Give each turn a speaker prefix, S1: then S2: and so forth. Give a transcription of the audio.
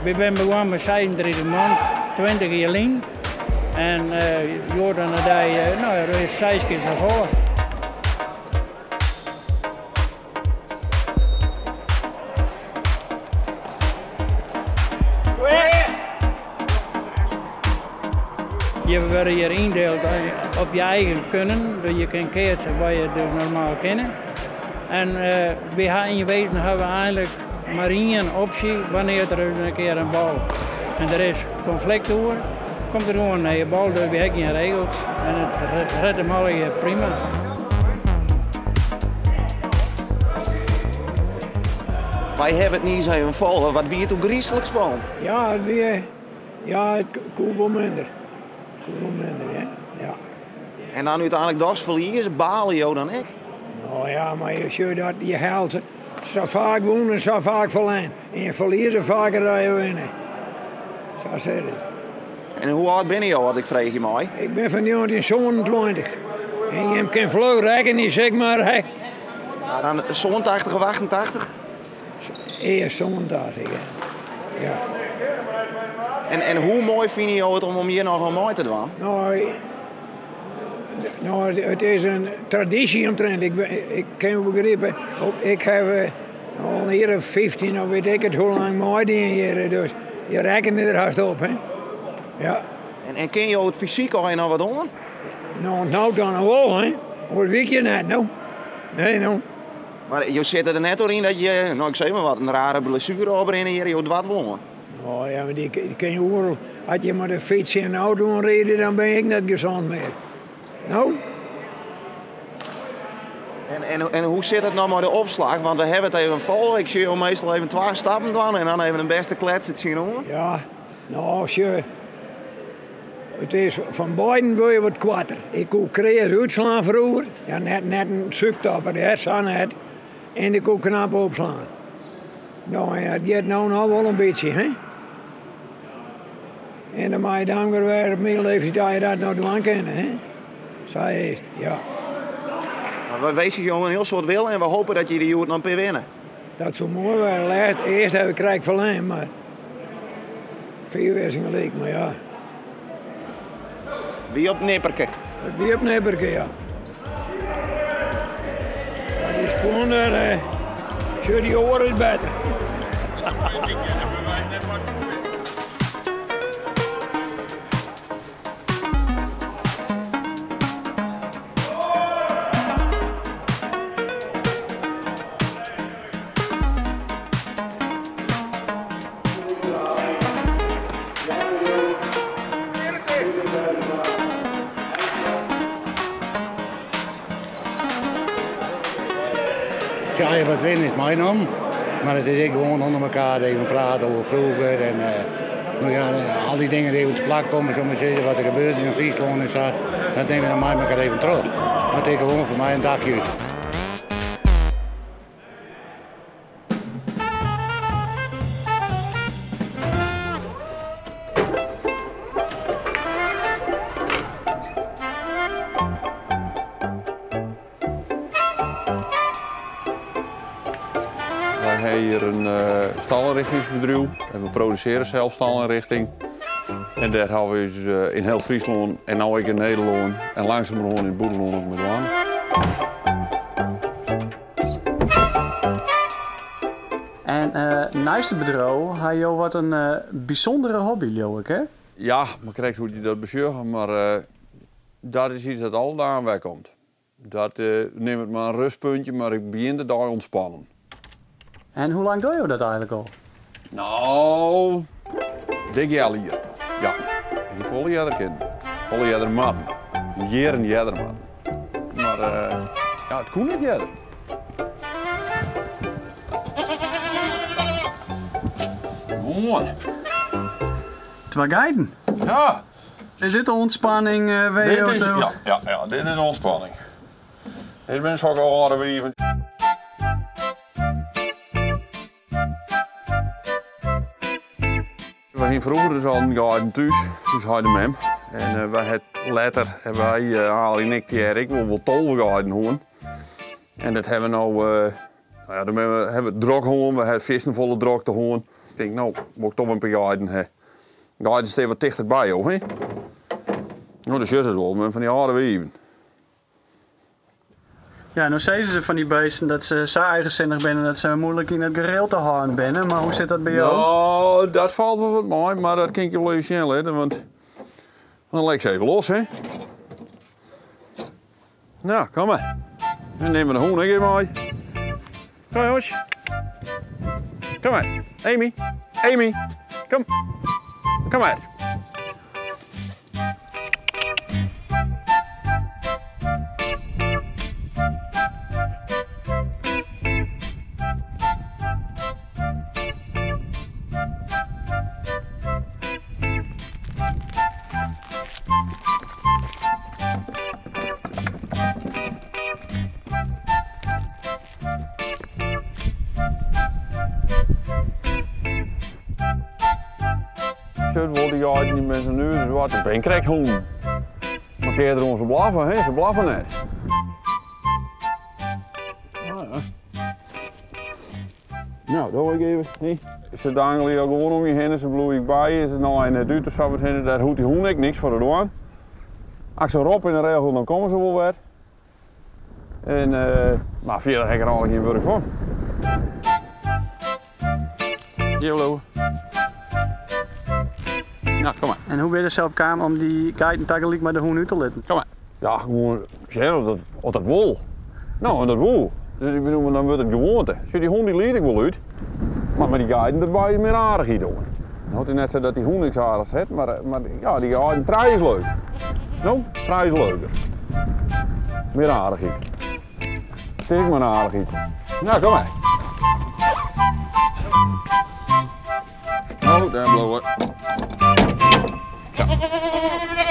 S1: We zijn begonnen met 36 man, 20 jaar lang. En Jordan en hij, nou, er is 6 keer zo voor. Je wordt hier indeeld op je eigen kunnen, dus je kan kiezen wat je dus normaal kennen. En we hebben in wezen hebben we eigenlijk maar één optie wanneer er is een keer een bal. En er is conflict over, komt er gewoon naar je bal, dus we hebben geen regels. En het redt hem al hier prima.
S2: Wij hebben het niet zo volgen, wat wie het ook griezelig spannend.
S3: Ja, het kon wel minder. Ja.
S2: En dan uiteindelijk dat verliezen, balen jou dan ik.
S3: Nou ja, maar je haalt ze zo vaak wonen en zo vaak verliezen. En je verliest ze vaker dan je winnen. Zo zit het.
S2: En hoe oud ben je al, wat ik vraag je mij?
S3: Ik ben van 1927. En je kan vlug rekenen, zeg maar. Hey.
S2: Ja, dan 87 of 88?
S3: Eerst 87, ja.
S2: En hoe mooi vind je het om hier nog een mooi te doen?
S3: Nou, het is een traditie omtrent. Ik kan begrijpen. Ik heb al hier 15 of weet ik het hoe lang mooi die hier. Dus je rekent er haast op, hè? Ja.
S2: En ken je het fysiek al nog wat doen?
S3: Nou dan wel, hè? Wat weet je net, nou? Nee, nou.
S2: Maar je zit er net doorheen dat je, nou ik zeg maar wat, een rare blessure opbrengen hier, je wat wonen.
S3: Oh ja, maar die kan je horen. Als je maar de fiets in een auto rijdt, dan ben ik net gezond meer. Nou?
S2: En hoe zit het nou met de opslag? Want we hebben het even vol. Ik zie je meestal even 2 stappen doen en dan even een beste klets het zien hoor.
S3: Ja, nou je. Het is van beiden wil je wat kwatter. Ik kon creëren uitslaan vroeger. Ja, net een subtopper, hè, zo net. En ik kon knap opslaan. Nou, en dat gaat nou wel een beetje, hè? En dan mag je dan weer op middelleeftijd dat je dat nou doen kennen, hè? Zo is het, ja.
S2: Maar we wezen jongen een heel soort wil en we hopen dat je die joert nog weer winnen.
S3: Dat zou mooi worden. Eerst hebben we krijg verleden, maar 4 wisselingen leek, maar ja.
S2: Wie op Nipperke?
S3: Wie op Nipperke, ja. Dat is gewoon er. Die oren is beter.
S4: Ja, wat winnen is mijn naam. Maar het is gewoon onder elkaar even praten over vroeger. En nou ja, al die dingen die even te plak komen, zo maar zeggen, wat er gebeurt in Friesland en zo. Dat nemen we naar mij elkaar even terug. Maar het is gewoon voor mij een dagje uit.
S5: We hebben hier een stalinrichtingsbedrijf en we produceren zelf stalinrichting. En daar hebben we dus, in heel Friesland en nu ook in Nederland en langzamerhand in het boerenland ook met aan.
S6: En naast het bedrijf heb je wat een bijzondere hobby, Joik, hè?
S5: Ja, maar krijgt hoe je dat beschrijft, maar dat is iets dat alle dagen wegkomt. Dat neemt het maar een rustpuntje, maar ik begin de dag ontspannen.
S6: En hoe lang doe je dat eigenlijk al?
S5: Nou, dik jaar hier. Ja, je volle jaar kind. Volle jaar man. Jaren jaar man. Maar ja, het kon niet jaren. Mooi.
S6: Twee guiden.
S5: Ja.
S6: Is dit de ontspanning?
S5: Dit is, ja, dit is een ontspanning. Deze mensen ook al hadden we even. We gingen vroeger dus al een guiden thuis, dus hadden we hem. En wij het later hebben wij Ali en ik wil wel 12 guiden hoorn. En dat hebben we nou, ja, dan hebben we drok hoorn, we hebben vissen volle drok te hoorn. Ik denk, nou, moet ik toch een paar jaren. Jaren steeds wat dichterbij, hoor. Hè? Nou, dus is het wel, met van die harde wieven.
S6: Ja, nou zeggen ze van die beesten dat ze zo eigenzinnig zijn en dat ze moeilijk in het gereel te houden zijn. Maar hoe zit dat bij jou?
S5: Nou, dat valt wel wat mooi, maar dat kan je wel even snel letten, want dan leg ze even los, hè. Nou, kom maar. Dan nemen we de hoen even mee. Kom jongens. Kom maar. Amy. Amy. Kom. Kom maar. Ze worden jaren niet met zijn uur, dus wat een benkrekhoen. Maar kun je er onze blaffen, hè? Ze blaffen net. Nou, ja. Nou, dat hoor ik even. Nee. Ze dangelen je gewoon om je heen, ze bloeien bij je. Ze nou in het duurt of zo, daar hoeft die hoen niks voor te doen. Als ze erop in de regel, dan komen ze wel weer. En, maar verder heb ik er al geen werk van. Hallo. Nou, kom maar.
S6: En hoe ben je er zelf komen om die geiten tegelijk met de hoen uit te laten?
S5: Kom maar. Ja, gewoon zeggen dat wol. Nou, en dat wol. Dus ik bedoel, dan wordt het gewoonte. Dus die hoen die liet ik wel uit. Maar met die geiten erbij is meer aardig doen. Nou, het is net zo dat die hoen niks aardigs heeft, maar ja, die geiten trein is leuk. Nou, trein is leuker. Meer aardig iets. Steek maar aardig iets. Nou, kom maar. Oh, daar blowen. Ja.